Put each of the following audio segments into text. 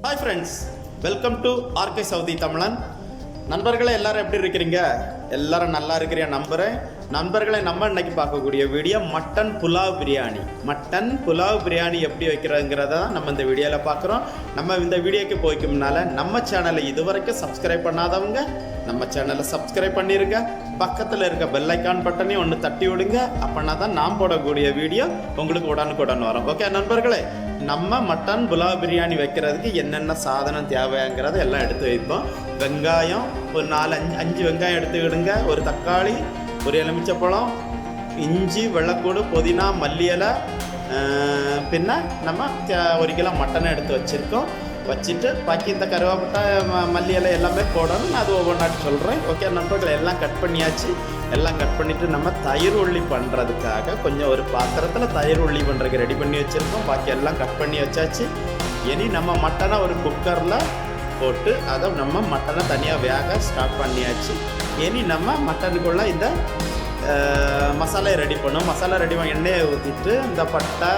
Hi friends, welcome to RK Saudi தமிழன். நண்பர்களே, எல்லாரும் எப்படி இருக்கிறீங்க? எல்லாரும் நல்லா இருக்கிறியா நம்புகிறேன். நண்பர்களை, நம்ம இன்னைக்கு பார்க்கக்கூடிய video mutton pulao biryani. Mutton pulao biryani எப்படி வைக்கிறதுங்கிறத நம்ம இந்த வீடியோவில் பார்க்குறோம். நம்ம இந்த வீடியோக்கு போய்க்கு முன்னால் நம்ம சேனலை இதுவரைக்கும் சப்ஸ்கிரைப் பண்ணாதவங்க நம்ம சேனலை சப்ஸ்கிரைப் பண்ணிடுங்க. பக்கத்தில் இருக்க பெல் ஐக்கான் பட்டனையும் ஒன்று தட்டி விடுங்க. அப்படின்னா தான் நான் போடக்கூடிய வீடியோ உங்களுக்கு உடனுக்குடன் வரும். ஓகே நண்பர்களே, நம்ம மட்டன் புலாவ் பிரியாணி வைக்கிறதுக்கு என்னென்ன சாதனம் தேவைங்கிறத எல்லாம் எடுத்து வைப்போம். வெங்காயம் ஒரு 4-5 வெங்காயம் எடுத்துக்கிடுங்க. ஒரு தக்காளி, ஒரு எலுமிச்சப்பழம், இஞ்சி, வெள்ளைப்பூடு, புதினா, மல்லி இலை, பின்ன நம்ம 1 கிலோ மட்டனை எடுத்து வச்சுருக்கோம். வச்சுட்டு பாக்கி இந்த கருவேப்பிலை, மல்லி இலை எல்லாமே போடணும். நான் அது ஒவ்வொன்றாட்டி சொல்கிறேன். ஓகே நண்பர்கள், எல்லாம் கட் பண்ணியாச்சு. எல்லாம் கட் பண்ணிவிட்டு நம்ம தயிர் உள்ளி பண்ணுறதுக்காக கொஞ்சம் ஒரு பாத்திரத்தில் தயிர் உள்ளி பண்ணுறதுக்கு ரெடி பண்ணி வச்சுருக்கோம். பாக்கி எல்லாம் கட் பண்ணி வச்சாச்சு. இனி நம்ம மட்டனை ஒரு குக்கரில் போட்டு அதை நம்ம மட்டனை தனியாக வேக ஸ்டார்ட் பண்ணியாச்சு. இனி நம்ம மட்டனுக்குள்ளே இந்த மசாலையை ரெடி பண்ணோம். மசாலா ரெடி பண்ணி எண்ணெயை ஊற்றிட்டு இந்த பட்டை,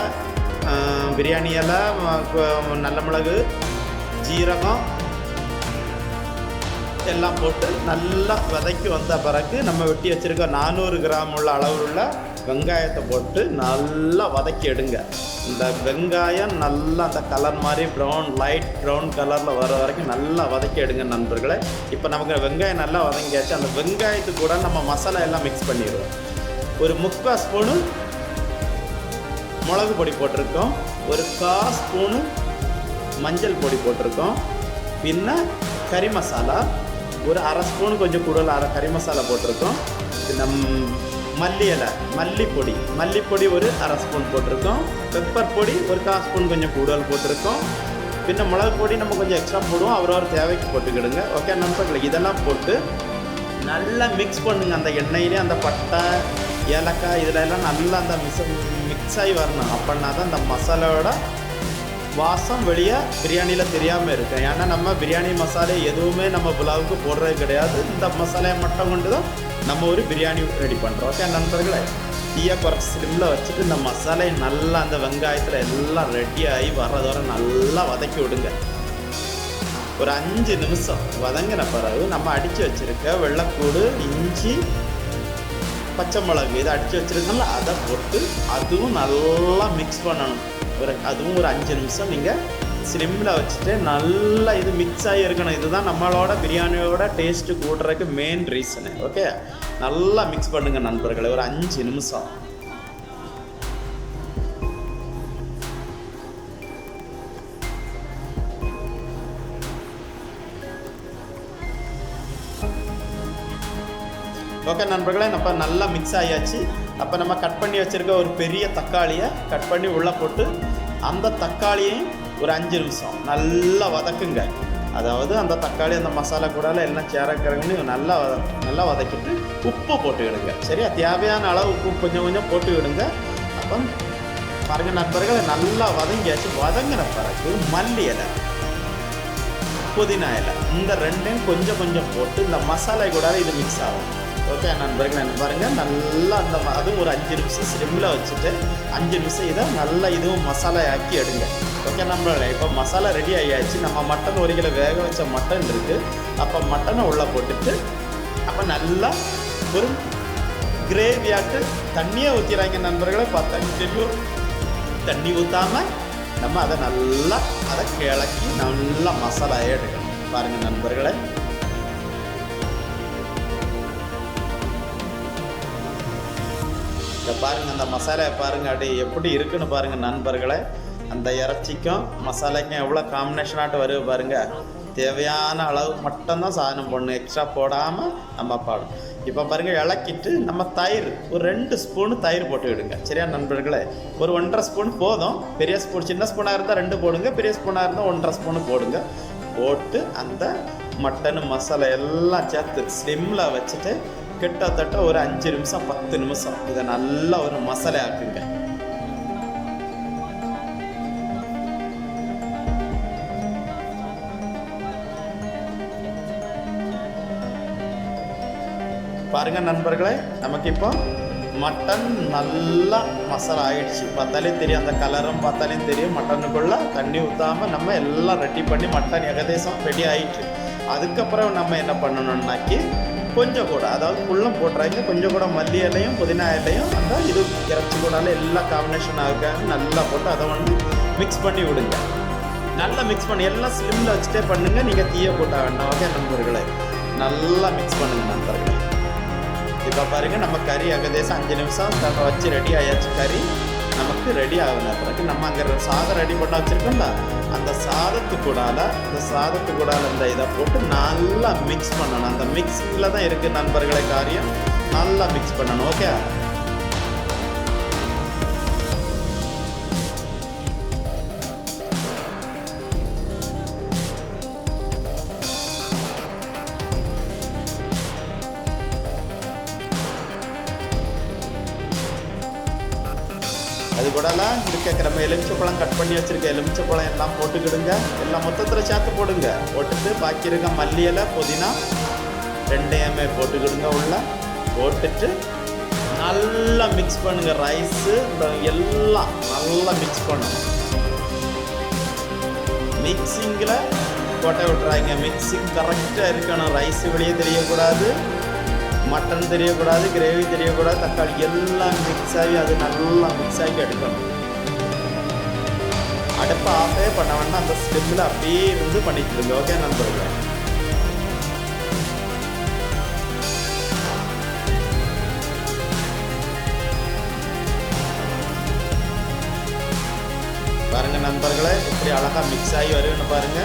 பிரியாணி இலை, நல்ல மிளகு, ஜீரகம் எல்லாம் போட்டு நல்லா வதக்கி வந்த பிறகு நம்ம வெட்டி வச்சுருக்க 400 கிராம் உள்ள அளவுள்ள வெங்காயத்தை போட்டு நல்லா வதக்கி எடுங்க. இந்த வெங்காயம் நல்லா அந்த கலர் மாதிரி லைட் ப்ரௌன் கலரில் வர வரைக்கும் நல்லா வதக்கி எடுங்க நண்பர்களே. இப்போ நமக்கு வெங்காயம் நல்லா வதங்கியாச்சு. அந்த வெங்காயத்துக்கு கூட நம்ம மசாலா எல்லாம் மிக்ஸ் பண்ணிடுவோம். ஒரு 3/4 ஸ்பூனு மிளகு பொடி போட்டிருக்கோம். ஒரு 1/4 ஸ்பூனு மஞ்சள் பொடி போட்டிருக்கோம். பின்ன கறி மசாலா ஒரு 1/2 ஸ்பூன், கொஞ்சம் கூடுதல் கறி மசாலா போட்டிருக்கோம். பின்ன மல்லி இலை, மல்லிப்பொடி ஒரு 1/2 ஸ்பூன் போட்டிருக்கோம். பெப்பர் பொடி ஒரு 1/4 ஸ்பூன் கொஞ்சம் கூடுதல் போட்டிருக்கோம். பின்ன மிளகு பொடி நம்ம கொஞ்சம் எக்ஸ்ட்ரா போடுவோம், அவரவர் தேவைக்கு போட்டுக்கிடுங்க. ஓகே நண்பர்களே, இதெல்லாம் போட்டு நல்லா மிக்ஸ் பண்ணுங்க. அந்த எண்ணெயிலே அந்த பட்டை, ஏலக்காய் இதில் எல்லாம் நல்லா அந்த மிக்ஸ் ஆகி வரணும். அப்படின்னா தான் அந்த மசாலாவோட வாசம் வெளியே பிரியாணியில் தெரியாமல் இருக்கும். ஏன்னா நம்ம பிரியாணி மசாலா எதுவுமே நம்ம புலாவுக்கு போடுறது கிடையாது. இந்த மசாலையை மட்டும் கொண்டு தான் நம்ம ஒரு பிரியாணி ரெடி பண்ணுறோம். ஓகே நண்பர்களே, தீயை குறைச்சி ஸ்லிம்மில் வச்சுட்டு இந்த மசாலையை நல்லா அந்த வெங்காயத்தில் எல்லாம் ரெடியாகி வர்றதோட நல்லா வதக்கி விடுங்க. ஒரு 5 நிமிஷம் வதங்கின பிறகு நம்ம அடித்து வச்சுருக்க வெள்ளைப்பூடு, இஞ்சி, பச்சை மிளகு இதை அடித்து வச்சுருக்கோம்ல, அதை போட்டு அதுவும் நல்லா மிக்ஸ் பண்ணணும். அதுவும் ஒரு 5 நிமிஷம் நீங்கள் ஸ்லிம்மில் வச்சுட்டு நல்லா இது மிக்ஸ் ஆகி இருக்கணும். இதுதான் நம்மளோட பிரியாணியோட டேஸ்ட்டு கூட்டுறதுக்கு மெயின் ரீசனு. ஓகே, நல்லா மிக்ஸ் பண்ணுங்கள் நண்பர்களே, ஒரு 5 நிமிஷம். ஓகே நண்பர்களே, நம்ம நல்லா மிக்ஸ் ஆகியாச்சு. அப்போ நம்ம கட் பண்ணி வச்சுருக்க ஒரு பெரிய தக்காளியை கட் பண்ணி உள்ளே போட்டு அந்த தக்காளியையும் ஒரு 5 நிமிஷம் நல்லா வதக்குங்க. அதாவது அந்த தக்காளி அந்த மசாலா கூட எல்லாம் சேரக்கிறவங்கன்னு நல்லா வதக்கிட்டு உப்பு போட்டு விடுங்க. சரியா, தேவையான அளவு உப்பு கொஞ்சம் கொஞ்சம் போட்டு விடுங்க. அப்போ பாருங்கள் நண்பர்கள், நல்லா வதங்கியாச்சு. வதங்கின பிறகு மல்லி இலை, புதினா இலை இந்த ரெண்டையும் கொஞ்சம் கொஞ்சம் போட்டு இந்த மசாலா கூட இது மிக்ஸ் ஆகும். ஓகே நண்பர்கள், என்ன பாருங்கள், நல்லா அந்த அதுவும் ஒரு 5 நிமிஷம் ஸ்லிம்மில் வச்சுட்டு 5 நிமிஷம் இதை நல்லா இதுவும் மசாலா ஆக்கி எடுங்க. ஓகே நண்பர்களே, இப்போ மசாலா ரெடி ஆகியாச்சு. நம்ம மட்டன் 1 கிலோ வேக வச்ச மட்டன் இருக்குது. அப்போ மட்டனை உள்ளே போட்டுட்டு அப்போ நல்லா ஒரு கிரேவியாட்டு தண்ணியை ஊற்றிடுறாங்க நண்பர்களை. பார்த்தா தண்ணி ஊற்றாமல் நம்ம அதை நல்லா கிளக்கி நல்லா மசாலாயே எடுக்கணும். பாருங்கள் நண்பர்களே, இதை பாருங்கள், அந்த மசாலையை பாருங்கள் அப்படி எப்படி இருக்குன்னு பாருங்கள் நண்பர்களே. அந்த இறைச்சிக்கும் மசாலைக்கும் எவ்வளோ காம்பினேஷனாட்டு வருது பாருங்கள். தேவையான அளவு மட்டும்தான் சாதனம் போடணும், எக்ஸ்ட்ரா போடாமல் நம்ம பாடும். இப்போ பாருங்கள், இலக்கிட்டு நம்ம தயிர் ஒரு 2 ஸ்பூனு தயிர் போட்டு விடுங்க. சரியா நண்பர்களே, ஒரு 1.5 ஸ்பூன் போதும். பெரிய ஸ்பூன், சின்ன ஸ்பூனாக இருந்தால் 2 போடுங்க, பெரிய ஸ்பூனாக இருந்தால் 1.5 ஸ்பூனு போடுங்க. போட்டு அந்த மட்டனு மசாலா எல்லாம் சேர்த்து ஸ்லிம்மில் வச்சுட்டு கிட்டத்தட்ட ஒரு 5 நிமிஷம் 10 நிமிஷம் இதை நல்லா ஒரு மசாலா ஆக்குங்க. பாருங்க நண்பர்களே, நமக்கு இப்போ மட்டன் நல்லா மசாலா ஆயிடுச்சு. பார்த்தாலே தெரியும், அந்த கலரும் பார்த்தாலே தெரியும். மட்டனுக்குள்ளே தண்ணி ஊற்றாமல் நம்ம எல்லாம் ரெடி பண்ணி மட்டன் ஏகதேசம் ரெடி ஆகிட்டு, அதுக்கப்புறம் நம்ம என்ன பண்ணணும்னாக்கி கொஞ்சம் கூட, அதாவது ஃபுல்லும் போட்டுறாங்க, கொஞ்சம் கூட மல்லி இலையும் புதினா இலையும் அந்த இது இறச்சி கூடால எல்லாம் காம்பினேஷன் ஆகாங்க நல்லா போட்டு அதை வந்து மிக்ஸ் பண்ணி விடுங்க. நல்லா மிக்ஸ் பண்ணி எல்லாம் ஸ்லிம்மில் வச்சுட்டே பண்ணுங்கள், நீங்கள் தீயை போட்ட வேண்டாம். ஓகே நண்பர்களே, நல்லா மிக்ஸ் பண்ணுங்கள் நண்பர்களே. இப்போ பாருங்கள், நம்ம கறி ஏகதேசம் 5 நிமிஷம் வச்சு ரெடி ஆயாச்சு. கறி நமக்கு ரெடி ஆகுன பிறகு நம்ம அங்கே சாதம் ரெடி பண்ண வச்சுருக்கோம்ல, அந்த சாதத்துக்கூடால இந்த இதை போட்டு நல்லா மிக்ஸ் பண்ணணும். அந்த மிக்ஸிங்கில் தான் இருக்குது நண்பர்களே காரியம். நல்லா மிக்ஸ் பண்ணணும். ஓகே, அது கூடலாம் இருக்க நம்ம எலுமிச்சப்பழம் கட் பண்ணி வச்சுருக்க எலுமிச்சப்பழம் எல்லாம் போட்டுக்கிடுங்க. எல்லாம் மொத்தத்தில் சேர்த்து போடுங்க. போட்டுட்டு பாக்கி இருக்க மல்லி இலை புதினா 2 போட்டுக்கிடுங்க. உள்ள போட்டுட்டு நல்லா மிக்ஸ் பண்ணுங்கள். ரைஸு எல்லாம் நல்லா மிக்ஸ் பண்ணணும். மிக்சிங்கில் கொட்டை விட்டுறாங்க. மிக்சிங் கரெக்டாக இருக்கணும். ரைஸ் வெளியே தெரியக்கூடாது, மட்டன் தெரியக்கூடாது, கிரேவி தெரியக்கூடாது, தக்காளி எல்லாம் மிக்ஸ் ஆகி அது நல்லா மிக்ஸ் ஆகி எடுக்கணும். அடுப்பை ஆஃபே பண்ண வேண்டாம், அந்த ஸ்லிம்மில் அப்படியே இருந்து பண்ணிட்டு இருங்க. ஓகே நண்பர்களே, பாருங்க நண்பர்களே, இப்படி அழகாக மிக்ஸ் ஆகி வருன்னு பாருங்க.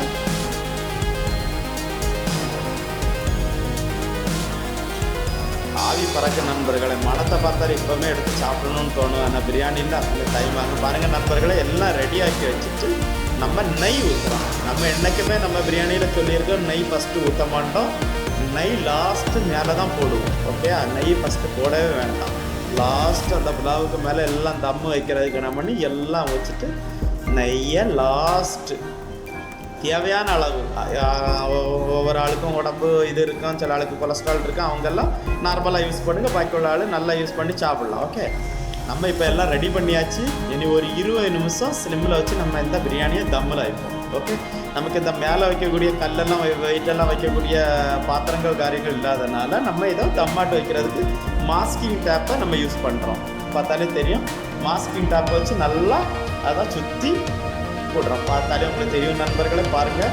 ஆவி பறக்க நண்பர்களே, மனத்தை பார்த்தாரு இப்போவுமே எடுத்து சாப்பிடணும்னு தோணும். ஆனால் பிரியாணியில் அந்த டைம் ஆகும். பாருங்கள் நண்பர்களே, எல்லாம் ரெடி ஆக்கி வச்சுட்டு நம்ம நெய் ஊற்றுறோம். நம்ம என்றைக்குமே நம்ம பிரியாணியில் சொல்லியிருக்கோம், நெய் ஃபஸ்ட்டு ஊற்ற மாட்டோம், நெய் லாஸ்ட்டு மேலே தான் போடுவோம். ஓகே, நெய் ஃபஸ்ட்டு போடவே வேண்டாம். லாஸ்ட்டு அந்த புலாவுக்கு மேலே எல்லாம் தம்மு வைக்கிறதுக்கு என்ன பண்ணி எல்லாம் வச்சுட்டு நெய்யை லாஸ்ட்டு தேவையான அளவு. ஒவ்வொரு ஆளுக்கும் உடம்பு இது இருக்கும், சில ஆளுக்கு கொலஸ்ட்ரால் இருக்கும், அவங்கெல்லாம் நார்மலாக யூஸ் பண்ணுங்கள். பாக்கி உள்ள ஆள் நல்லா யூஸ் பண்ணி சாப்பிட்லாம். ஓகே, நம்ம இப்போ எல்லாம் ரெடி பண்ணியாச்சு. இனி ஒரு 20 நிமிஷம் ஸ்லிம்மில் வச்சு நம்ம இந்த பிரியாணியை தம்மில் வைப்போம். ஓகே, நமக்கு இந்த மேலே வைக்கக்கூடிய கல்லெல்லாம் வெயிட்டெல்லாம் வைக்கக்கூடிய பாத்திரங்கள் காரியங்கள் இல்லாதனால நம்ம இதை தம்மாட்டு வைக்கிறதுக்கு மாஸ்கிங் டேப்பை நம்ம யூஸ் பண்ணுறோம். பார்த்தாலே தெரியும், மாஸ்கிங் டேப்பை வச்சு நல்லா அதை சுற்றி போடுறோம். பார்த்தாலே உங்களுக்கு தெரியும் நண்பர்களே. பாருங்கள்,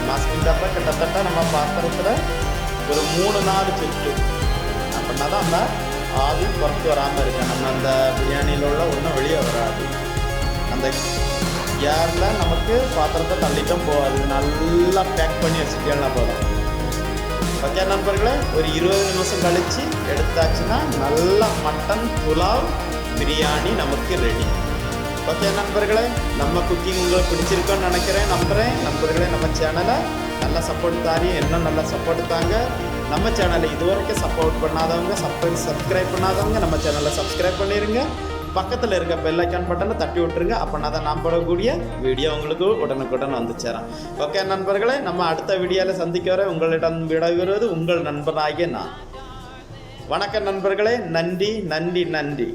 மாஸ்கிங் டப்பா கிட்டத்தட்ட நம்ம பாத்திரத்தில் ஒரு 3-4 சுற்று அப்படின்னா தான் அந்த ஆவி புறத்து வராமல் இருக்கு. நம்ம அந்த பிரியாணியில் உள்ள ஒன்றும் வெளியே வராது. அந்த ஏரில் நமக்கு பாத்திரத்தை தள்ளிட்டும் போகாது. நல்லா பேக் பண்ணி வச்சுட்டேன்னா போதும். ஓகே நண்பர்களே, ஒரு 20 நிமிஷம் கழித்து எடுத்தாச்சுன்னா நல்லா மட்டன் புலாவ் பிரியாணி நமக்கு ரெடி. ஓகே நண்பர்களே, நம்ம குக்கிங் உங்களுக்கு பிடிச்சிருக்கோன்னு நினைக்கிறேன், நம்புகிறேன். நண்பர்களே, நம்ம சேனலை நல்லா சப்போர்ட் தாரி, இன்னும் நல்லா சப்போர்ட் தாங்க. நம்ம சேனலை இதுவரைக்கும் சப்போர்ட் பண்ணாதவங்க, சப்ஸ்கிரைப் பண்ணாதவங்க நம்ம சேனலை சப்ஸ்கிரைப் பண்ணிடுங்க. பக்கத்தில் இருக்க பெல் ஐக்கான் பட்டனை தட்டி விட்டுருங்க. அப்படின்னா தான் நான் போடக்கூடிய வீடியோ உங்களுக்கு உடனுக்குடன் வந்து சேரும். ஓகே நண்பர்களே, நம்ம அடுத்த வீடியோவில் சந்திக்க வரை உங்களிடம் விடைபெறுவது உங்கள் நண்பனாகிய நான். வணக்கம் நண்பர்களே, நன்றி நன்றி நன்றி.